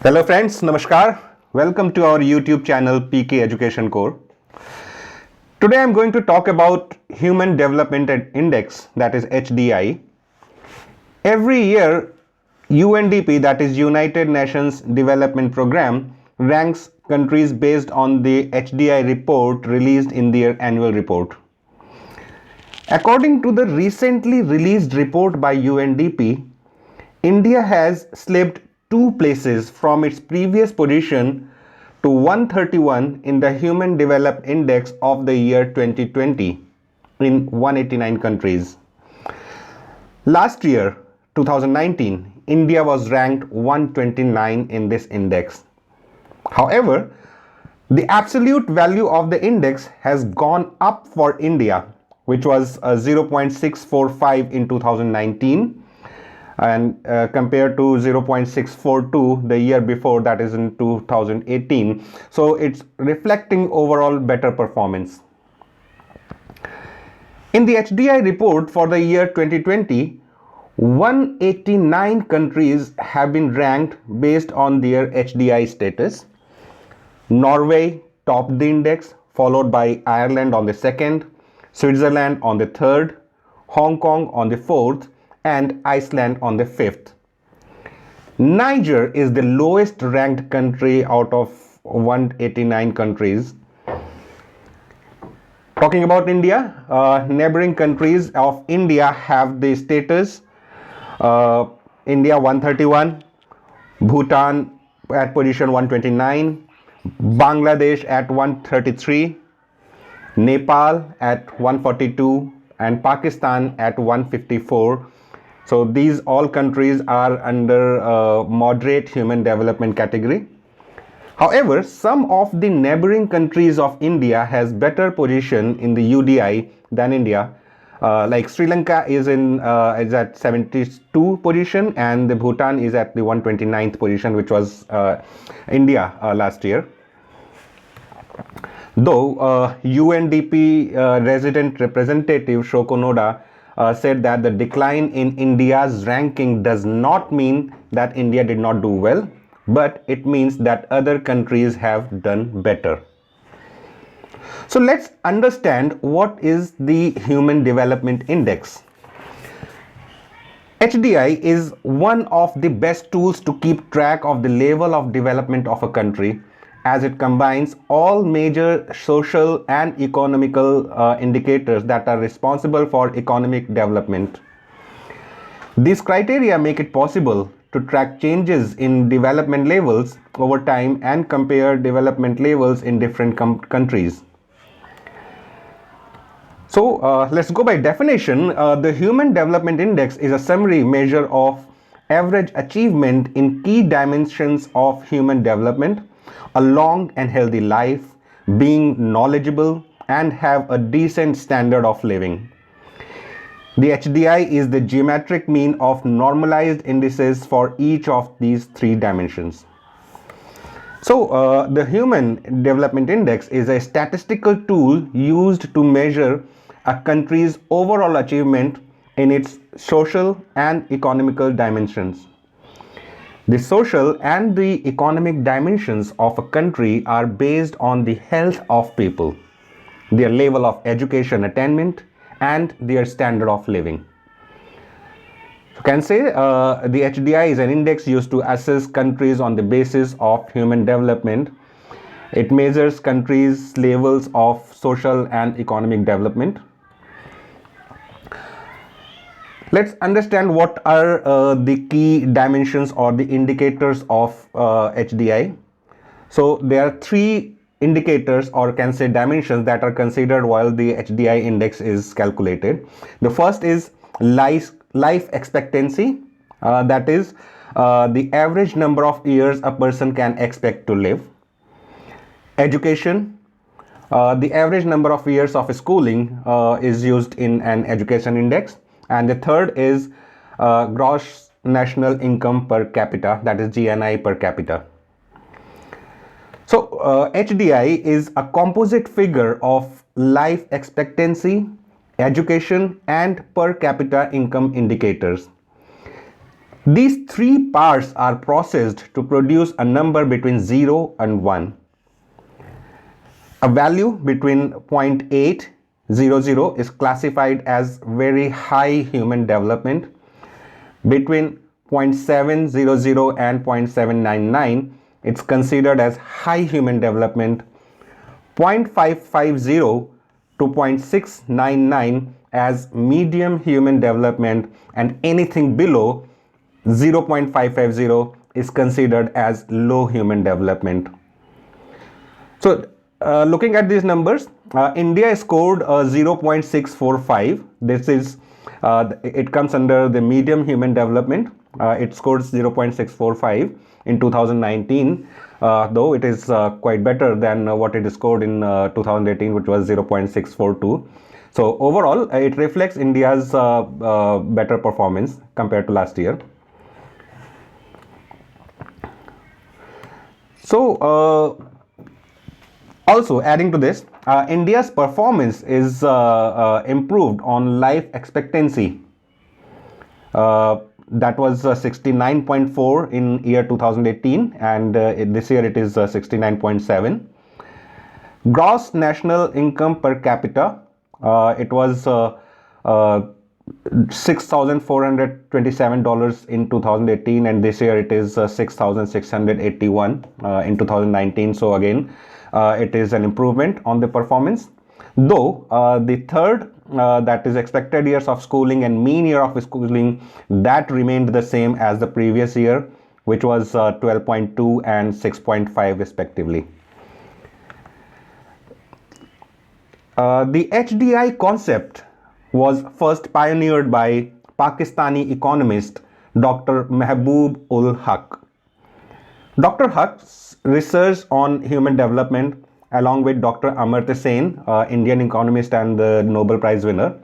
Hello friends, Namaskar. Welcome to our YouTube channel PK Education Core. Today I'm going to talk about Human Development Index, that is HDI. Every year UNDP, that is United Nations Development Programme, ranks countries based on the HDI report released in their annual report. According to the recently released report by UNDP, India has slipped 2 places from its previous position to 131 in the Human Development Index of the year 2020 in 189 countries. Last year, 2019, India was ranked 129 in this index. However, the absolute value of the index has gone up for India, which was 0.645 in 2019 and compared to 0.642 the year before, that is in 2018. So it's reflecting overall better performance. In the HDI report for the year 2020, 189 countries have been ranked based on their HDI status. Norway topped the index, followed by Ireland on the second, Switzerland on the third, Hong Kong on the fourth, and Iceland on the fifth. Niger is the lowest ranked country out of 189 countries. Talking about India, neighboring countries of India have the status India 131, Bhutan at position 129, Bangladesh at 133, Nepal at 142, and Pakistan at 154. So these all countries are under moderate human development category. However, some of the neighboring countries of India has better position in the UDI than India. Like Sri Lanka is at 72 position, and the Bhutan is at the 129th position, which was India last year. Though UNDP resident representative Shoko Noda said that the decline in India's ranking does not mean that India did not do well, but it means that other countries have done better. So let's understand what is the Human Development Index. HDI is one of the best tools to keep track of the level of development of a country, as it combines all major social and economical indicators that are responsible for economic development. These criteria make it possible to track changes in development levels over time and compare development levels in different countries. So let's go by definition. The Human Development Index is a summary measure of average achievement in key dimensions of human development: a long and healthy life, being knowledgeable, and have a decent standard of living. The HDI is the geometric mean of normalized indices for each of these three dimensions. So the Human Development Index is a statistical tool used to measure a country's overall achievement in its social and economical dimensions. The social and the economic dimensions of a country are based on the health of people, their level of education attainment, and their standard of living. You can say the HDI is an index used to assess countries on the basis of human development. It measures countries' levels of social and economic development. Let's understand what are the key dimensions or the indicators of HDI. So there are three indicators, or can say dimensions, that are considered while the HDI index is calculated. The first is life expectancy, that is the average number of years a person can expect to live. Education, the average number of years of schooling is used in an education index. And the third is gross national income per capita, that is GNI per capita. So HDI is a composite figure of life expectancy, education, and per capita income indicators. These three parts are processed to produce a number between 0 and 1. A value between 0.800 is classified as very high human development. Between 0.700 and 0.799, it's considered as high human development. 0.550 to 0.699 as medium human development, and anything below 0.550 is considered as low human development. So looking at these numbers, India scored 0.645. This is it comes under the medium human development. It scored 0.645 in 2019, though it is quite better than what it scored in 2018, which was 0.642. So overall, it reflects India's better performance compared to last year. So also adding to this, India's performance is improved on life expectancy. That was 69.4 in year 2018, and this year it is 69.7. Gross national income per capita, it was $6,427 in 2018, and this year it is 6,681 in 2019. So again, it is an improvement on the performance, though the third, that is expected years of schooling and mean year of schooling, that remained the same as the previous year, which was 12.2 and 6.5 respectively. The HDI concept was first pioneered by Pakistani economist Dr. Mehboob ul Haq. Dr. Haq's research on human development, along with Dr. Amartya Sen, Indian economist and the Nobel Prize winner,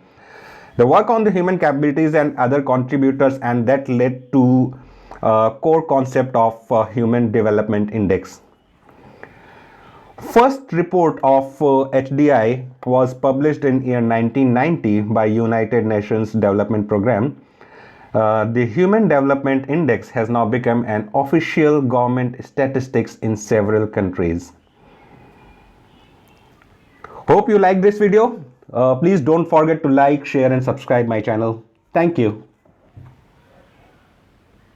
the work on the human capabilities and other contributors, and that led to core concept of Human Development Index. First report of HDI was published in year 1990 by United Nations Development Programme. The Human Development Index has now become an official government statistics in several countries. Hope you like this video. Please don't forget to like, share and subscribe my channel. Thank you.